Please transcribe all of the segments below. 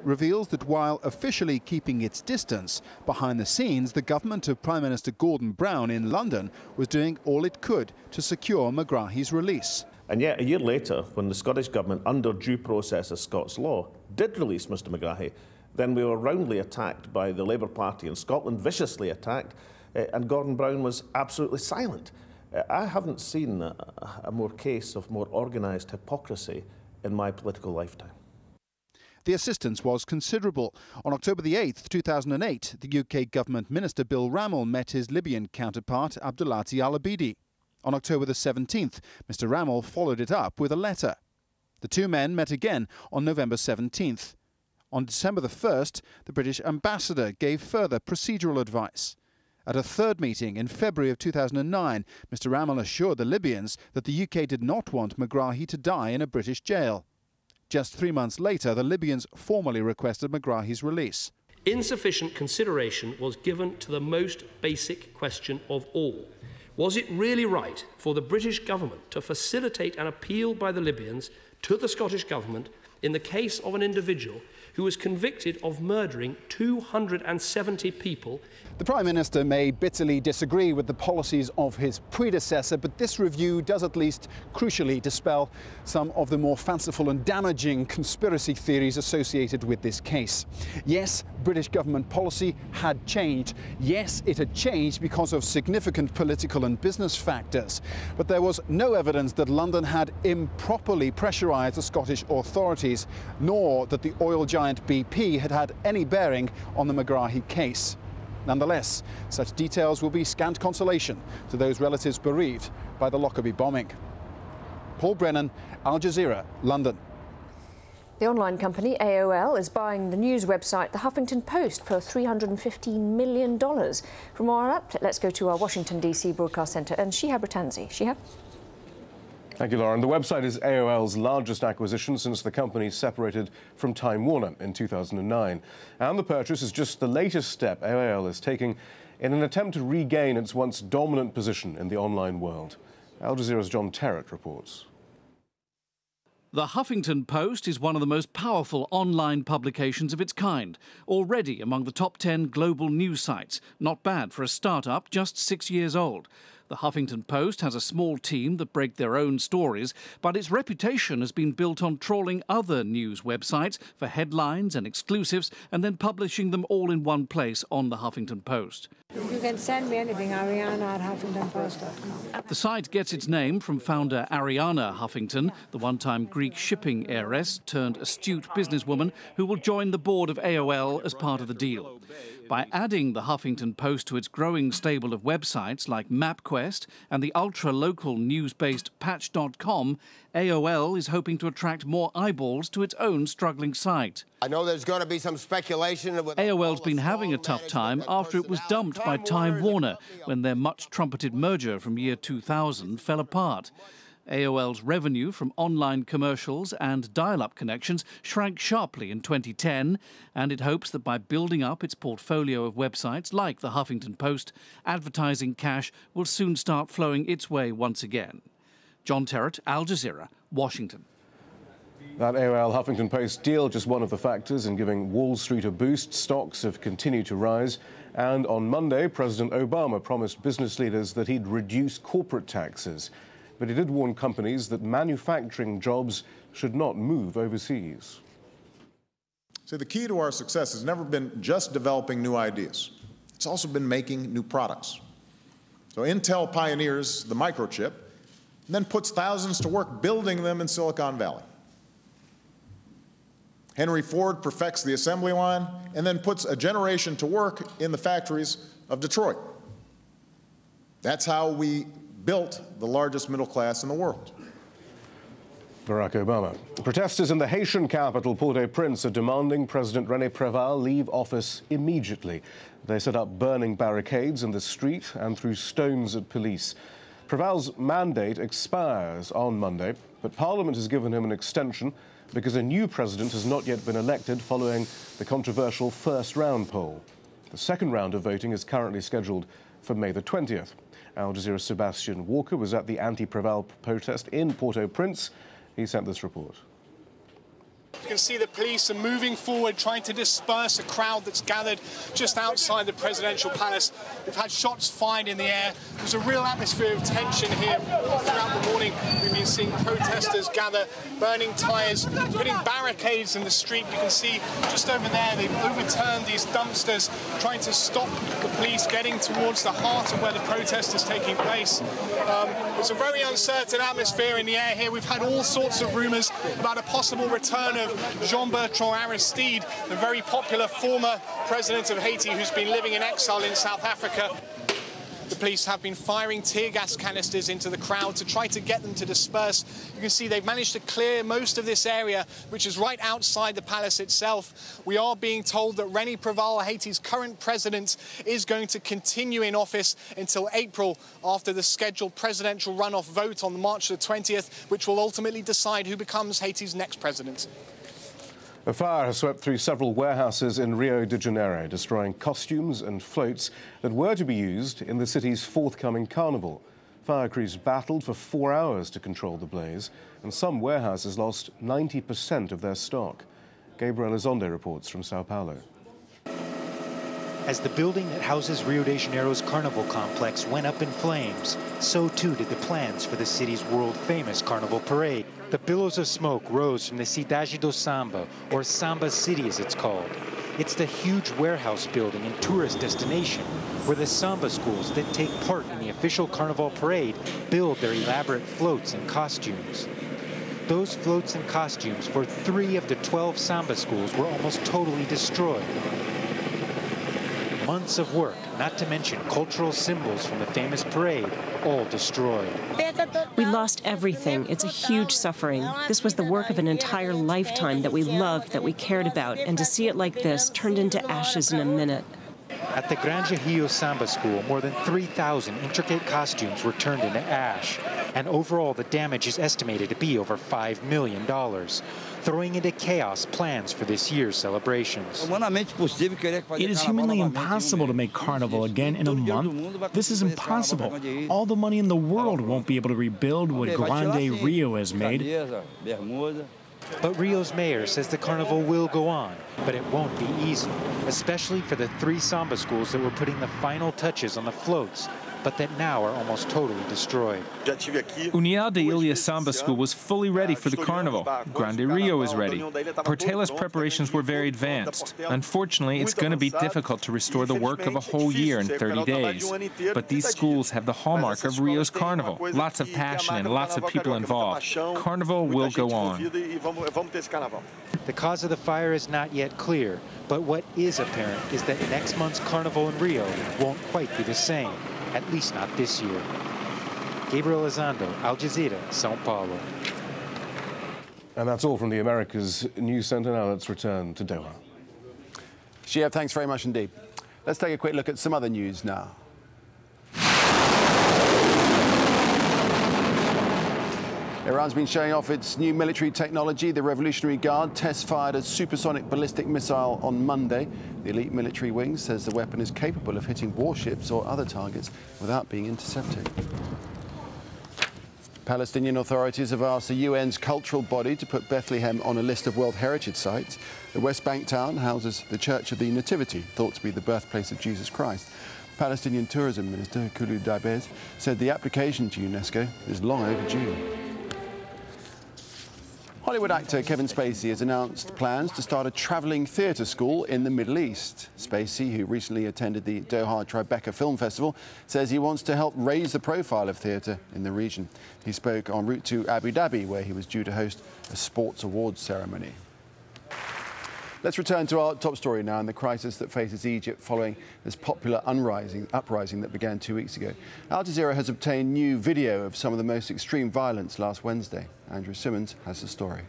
reveals that while officially keeping its distance, behind the scenes, the government of Prime Minister Gordon Brown in London was doing all it could to secure Megrahi's release. And yet, a year later, when the Scottish Government, under due process of Scots law, did release Mr Megrahi, then we were roundly attacked by the Labour Party in Scotland, viciously attacked, and Gordon Brown was absolutely silent. I haven't seen a more case of more organised hypocrisy in my political lifetime. The assistance was considerable. On October the 8th, 2008, the UK government minister Bill Rammell met his Libyan counterpart Abdulati Al-Abidi. On October the 17th, Mr Rammell followed it up with a letter. The two men met again on November 17th. On December the 1st, the British ambassador gave further procedural advice. At a third meeting in February of 2009, Mr Rammell assured the Libyans that the UK did not want Megrahi to die in a British jail. Just 3 months later, the Libyans formally requested Megrahi's release. Insufficient consideration was given to the most basic question of all. Was it really right for the British government to facilitate an appeal by the Libyans to the Scottish government in the case of an individual who was convicted of murdering 270 people? The Prime Minister may bitterly disagree with the policies of his predecessor, but this review does at least crucially dispel some of the more fanciful and damaging conspiracy theories associated with this case. Yes, British government policy had changed. Yes, it had changed because of significant political and business factors. But there was no evidence that London had improperly pressurised the Scottish authorities, nor that the oil giant BP had had any bearing on the Megrahi case. Nonetheless, such details will be scant consolation to those relatives bereaved by the Lockerbie bombing. Paul Brennan, Al Jazeera, London. The online company AOL is buying the news website The Huffington Post for $315 million. For more on that, let's go to our Washington, D.C. broadcast centre and Shihab Ratanzi. Shihab? Thank you, Lauren. The website is AOL's largest acquisition since the company separated from Time Warner in 2009. And the purchase is just the latest step AOL is taking in an attempt to regain its once dominant position in the online world. Al Jazeera's John Terrett reports. The Huffington Post is one of the most powerful online publications of its kind, already among the top 10 global news sites. Not bad for a start-up just 6 years old. The Huffington Post has a small team that break their own stories, but its reputation has been built on trawling other news websites for headlines and exclusives and then publishing them all in one place on the Huffington Post. You can send me anything, Ariana@HuffingtonPost.com. The site gets its name from founder Ariana Huffington, the one-time Greek shipping heiress turned astute businesswoman who will join the board of AOL as part of the deal. By adding the Huffington Post to its growing stable of websites like MapQuest and the ultra-local news-based Patch.com, AOL is hoping to attract more eyeballs to its own struggling site. I know there's going to be some speculation. AOL's been having a tough time after it was dumped by Time Warner when their much-trumpeted merger from year 2000 fell apart. AOL's revenue from online commercials and dial-up connections shrank sharply in 2010, and it hopes that by building up its portfolio of websites like the Huffington Post, advertising cash will soon start flowing its way once again. John Terrett, Al Jazeera, Washington. That AOL Huffington Post deal just one of the factors in giving Wall Street a boost. Stocks have continued to rise. And on Monday, President Obama promised business leaders that he'd reduce corporate taxes. But he did warn companies that manufacturing jobs should not move overseas. So the key to our success has never been just developing new ideas. It's also been making new products. So Intel pioneers the microchip and then puts thousands to work building them in Silicon Valley. Henry Ford perfects the assembly line and then puts a generation to work in the factories of Detroit. That's how we built the largest middle class in the world. Barack Obama. Protesters in the Haitian capital, Port-au-Prince, are demanding President René Préval leave office immediately. They set up burning barricades in the street and threw stones at police. Préval's mandate expires on Monday, but Parliament has given him an extension because a new president has not yet been elected following the controversial first-round poll. The second round of voting is currently scheduled for May the 20th. Al Jazeera's Sebastian Walker was at the anti-Préval protest in Port-au-Prince. He sent this report. You can see the police are moving forward, trying to disperse a crowd that's gathered just outside the presidential palace. We've had shots fired in the air. There's a real atmosphere of tension here throughout the morning. We've been seeing protesters gather, burning tyres, putting barricades in the street. You can see just over there, they've overturned these dumpsters, trying to stop the police getting towards the heart of where the protest is taking place. It's a very uncertain atmosphere in the air here. We've had all sorts of rumours about a possible return of Jean-Bertrand Aristide, the very popular former president of Haiti who's been living in exile in South Africa. The police have been firing tear gas canisters into the crowd to try to get them to disperse. You can see they've managed to clear most of this area, which is right outside the palace itself. We are being told that René Préval, Haiti's current president, is going to continue in office until April, after the scheduled presidential runoff vote on March the 20th, which will ultimately decide who becomes Haiti's next president. A fire has swept through several warehouses in Rio de Janeiro, destroying costumes and floats that were to be used in the city's forthcoming carnival. Fire crews battled for 4 hours to control the blaze, and some warehouses lost 90% of their stock. Gabriel Elizondo reports from Sao Paulo. As the building that houses Rio de Janeiro's carnival complex went up in flames, so too did the plans for the city's world-famous carnival parade. The billows of smoke rose from the Cidade do Samba, or Samba City as it's called. It's the huge warehouse building and tourist destination where the samba schools that take part in the official carnival parade build their elaborate floats and costumes. Those floats and costumes for 3 of the 12 samba schools were almost totally destroyed. Months of work, not to mention cultural symbols from the famous parade, all destroyed. We lost everything. It's a huge suffering. This was the work of an entire lifetime that we loved, that we cared about, and to see it like this turned into ashes in a minute. At the Granja Rio Samba School, more than 3,000 intricate costumes were turned into ash, and overall the damage is estimated to be over $5 million, throwing into chaos plans for this year's celebrations. It is humanly impossible to make carnival again in a month. This is impossible. All the money in the world won't be able to rebuild what Grande Rio has made. But Rio's mayor says the carnival will go on, but it won't be easy, especially for the 3 samba schools that were putting the final touches on the floats, but that now are almost totally destroyed. União de Ilha Samba School was fully ready for the carnival. Grande Rio is ready. Portela's preparations were very advanced. Unfortunately, it's going to be difficult to restore the work of a whole year in 30 days. But these schools have the hallmark of Rio's carnival. Lots of passion and lots of people involved. Carnival will go on. The cause of the fire is not yet clear, but what is apparent is that next month's carnival in Rio won't quite be the same. At least not this year. Gabriel Elizondo, Al Jazeera, Sao Paulo. And that's all from the Americas News Centre. Now let's return to Doha. Shiev, thanks very much indeed. Let's take a quick look at some other news now. Iran's been showing off its new military technology. The Revolutionary Guard test-fired a supersonic ballistic missile on Monday. The elite military wing says the weapon is capable of hitting warships or other targets without being intercepted. Palestinian authorities have asked the UN's cultural body to put Bethlehem on a list of World Heritage Sites. The West Bank town houses the Church of the Nativity, thought to be the birthplace of Jesus Christ. Palestinian Tourism Minister Kulu Daibez said the application to UNESCO is long overdue. Hollywood actor Kevin Spacey has announced plans to start a travelling theatre school in the Middle East. Spacey, who recently attended the Doha Tribeca Film Festival, says he wants to help raise the profile of theatre in the region. He spoke en route to Abu Dhabi, where he was due to host a sports awards ceremony. Let's return to our top story now and the crisis that faces Egypt following this popular uprising that began 2 weeks ago. Al Jazeera has obtained new video of some of the most extreme violence last Wednesday. Andrew Simmons has the story.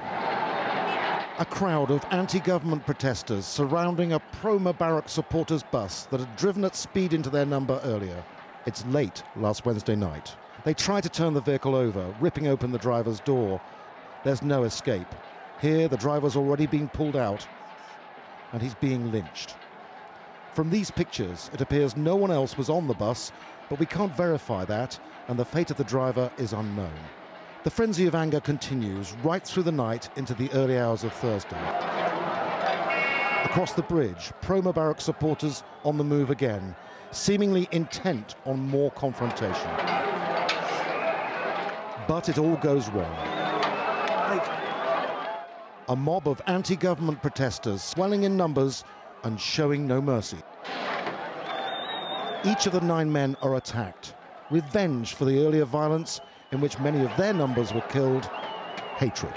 A crowd of anti-government protesters surrounding a pro-Mubarak supporters bus that had driven at speed into their number earlier. It's late last Wednesday night. They try to turn the vehicle over, ripping open the driver's door. There's no escape. Here, the driver's already been pulled out, and he's being lynched. From these pictures, it appears no one else was on the bus, but we can't verify that, and the fate of the driver is unknown. The frenzy of anger continues right through the night into the early hours of Thursday. Across the bridge, pro-Mubarak supporters on the move again, seemingly intent on more confrontation. But it all goes wrong. A mob of anti-government protesters swelling in numbers and showing no mercy. Each of the 9 men are attacked. Revenge for the earlier violence in which many of their numbers were killed. Hatred.